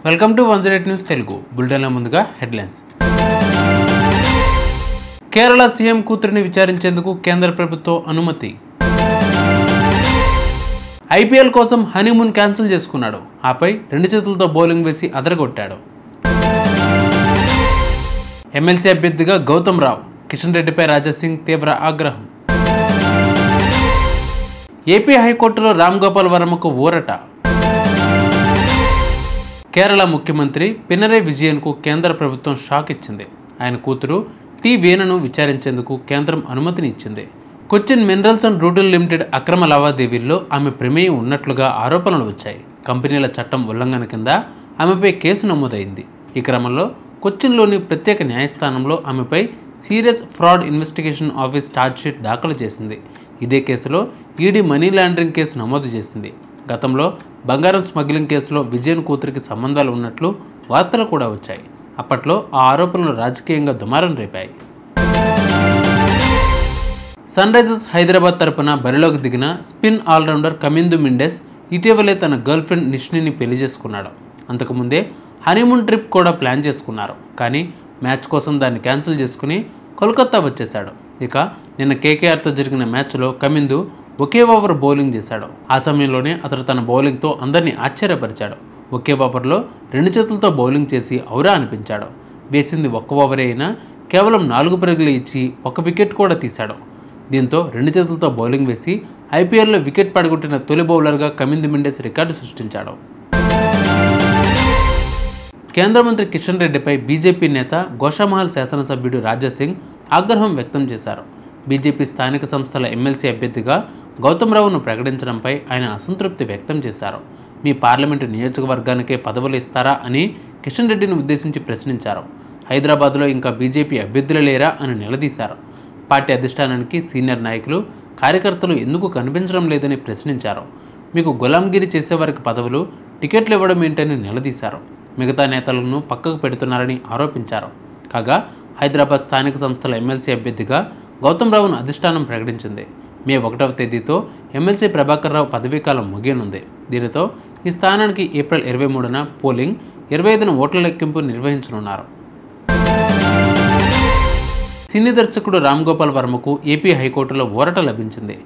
Welcome to 108 news Telugu బులెటిన్ల ముందుగా headlines. Kerala CM కూతురిని విచారించేందుకు కేంద్ర ప్రభుత్వం అనుమతి. ఐపీఎల్ కోసం హనీమూన్ క్యాన్సిల్ చేసుకున్నాడు. ఆపై 2 చేతులతో బౌలింగ్ వేసి అదరగొట్టాడు. ఎమ్మెల్సీ అభ్యర్థిగా గౌతమ్ రావు, కిషన్ రెడ్డిపై రాజాసింగ్ తీవ్ర ఆగ్రహం. ఏపీ హైకోర్టులో రామ్ గోపాల్ వర్మకు ఊరట. కేరళ ముఖ్యమంత్రి పినరయ్ విజయన్కు కేంద్ర ప్రభుత్వం షాక్ ఇచ్చింది. ఆయన కూతురు టి వీణను విచారించేందుకు కేంద్రం అనుమతిని ఇచ్చింది. కొచ్చిన్ మినరల్స్ అండ్ రూటల్ లిమిటెడ్ అక్రమ లావాదేవీల్లో ఆమె ప్రమేయం ఉన్నట్లుగా ఆరోపణలు వచ్చాయి. కంపెనీల చట్టం ఉల్లంఘన కింద ఆమెపై కేసు నమోదైంది. ఈ క్రమంలో కొచ్చిన్లోని ప్రత్యేక న్యాయస్థానంలో ఆమెపై serious fraud investigation office chargesheet దాఖలు చేసింది. ఇదే కేసులో ఈడీ మనీ లాండరింగ్ కేసు నమోదు చేసింది. గతంలో బంగారం స్మగ్లింగ్ కేసులో విజయన్ కూతురికి సంబంధాలు ఉన్నట్లు వార్తలు కూడా వచ్చాయి. అప్పట్లో ఆ ఆరోపణలు రాజకీయంగా దుమారం రేపాయి. సన్ రైజర్స్ హైదరాబాద్ తరపున బరిలోకి దిగిన స్పిన్ ఆల్రౌండర్ కమిందు మిండెస్ ఇటీవలే తన గర్ల్ ఫ్రెండ్ నిష్నిని పెళ్లి చేసుకున్నాడు. అంతకుముందే హనీమూన్ ట్రిప్ కూడా ప్లాన్ చేసుకున్నారు. కానీ మ్యాచ్ కోసం దాన్ని క్యాన్సిల్ చేసుకుని కోల్కతా వచ్చేశాడు. ఇక నిన్న కేకేఆర్తో జరిగిన మ్యాచ్లో కమిందు ఒకే ఓవర్ బౌలింగ్ చేశాడు. ఆ సమయంలోనే అతడు తన బౌలింగ్తో అందరినీ ఆశ్చర్యపరిచాడు. ఒకే ఓవర్లో 2 చేతులతో బౌలింగ్ చేసి ఔరా అనిపించాడు. వేసింది ఒక్క ఓవరే అయినా కేవలం 4 పరుగులు ఇచ్చి 1 వికెట్ కూడా తీశాడు. దీంతో 2 చేతులతో బౌలింగ్ వేసి ఐపీఎల్లో వికెట్ పడగొట్టిన తొలి బౌలర్గా కమిందు మిండెస్ రికార్డు సృష్టించాడు. కేంద్ర మంత్రి కిషన్ రెడ్డిపై బీజేపీ నేత గోషామహల్ శాసనసభ్యుడు రాజాసింగ్ ఆగ్రహం వ్యక్తం చేశారు. బీజేపీ స్థానిక సంస్థల ఎమ్మెల్సీ అభ్యర్థిగా గౌతమ్ రావును ప్రకటించడంపై ఆయన అసంతృప్తి వ్యక్తం చేశారు. మీ పార్లమెంటు నియోజకవర్గానికే పదవులు ఇస్తారా అని కిషన్ రెడ్డిని ఉద్దేశించి ప్రశ్నించారు. హైదరాబాద్లో ఇంకా బీజేపీ అభ్యర్థులు లేరా అని నిలదీశారు. పార్టీ అధిష్టానానికి సీనియర్ నాయకులు, కార్యకర్తలు ఎందుకు కనిపించడం లేదని ప్రశ్నించారు. మీకు గులాంగిరి చేసేవారికి పదవులు, టికెట్లు ఇవ్వడం ఏంటని నిలదీశారు. మిగతా నేతలను పక్కకు పెడుతున్నారని ఆరోపించారు. కాగా హైదరాబాద్ స్థానిక సంస్థల ఎమ్మెల్సీ అభ్యర్థిగా గౌతమ్ రావును అధిష్టానం ప్రకటించింది. మే 1వ తేదీతో ఎమ్మెల్సీ ప్రభాకర్ రావు పదవీకాలం ముగియనుంది. దీనితో ఈ స్థానానికి ఏప్రిల్ 23న పోలింగ్, 25న ఓట్ల లెక్కింపు నిర్వహించనున్నారు. సినీ దర్శకుడు రామ్ గోపాల్ వర్మకు ఏపీ హైకోర్టులో ఊరట లభించింది.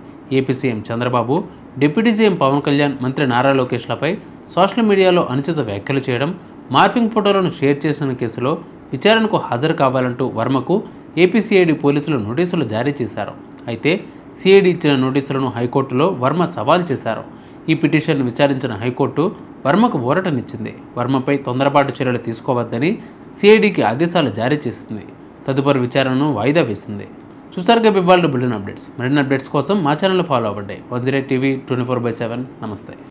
AP CM Chandrababu, deputy CM Pawan Kalyan, మంత్రి నారా లోకేష్లపై సోషల్ మీడియాలో అనుచిత వ్యాఖ్యలు చేయడం, మార్ఫింగ్ ఫోటోలను షేర్ చేసిన కేసులో విచారణకు హాజరు కావాలంటూ వర్మకు ఏపీ సిఐడి పోలీసులు నోటీసులు జారీ చేశారు. అయితే సిఐడి ఇచ్చిన నోటీసులను హైకోర్టులో వర్మ సవాల్ చేశారు. ఈ పిటిషన్ను విచారించిన హైకోర్టు వర్మకు ఊరటనిచ్చింది. వర్మపై తొందరపాటు చర్యలు తీసుకోవద్దని సిఐడికి ఆదేశాలు జారీ చేసింది. తదుపరి విచారణను వాయిదా వేసింది. చూసారుగా ఇవాళ బులెటిన్ అప్డేట్స్. మరిన్ని అప్డేట్స్ కోసం మా ఛానల్ ఫాలో అవ్వండి. 108 టీవీ 24/7. నమస్తే.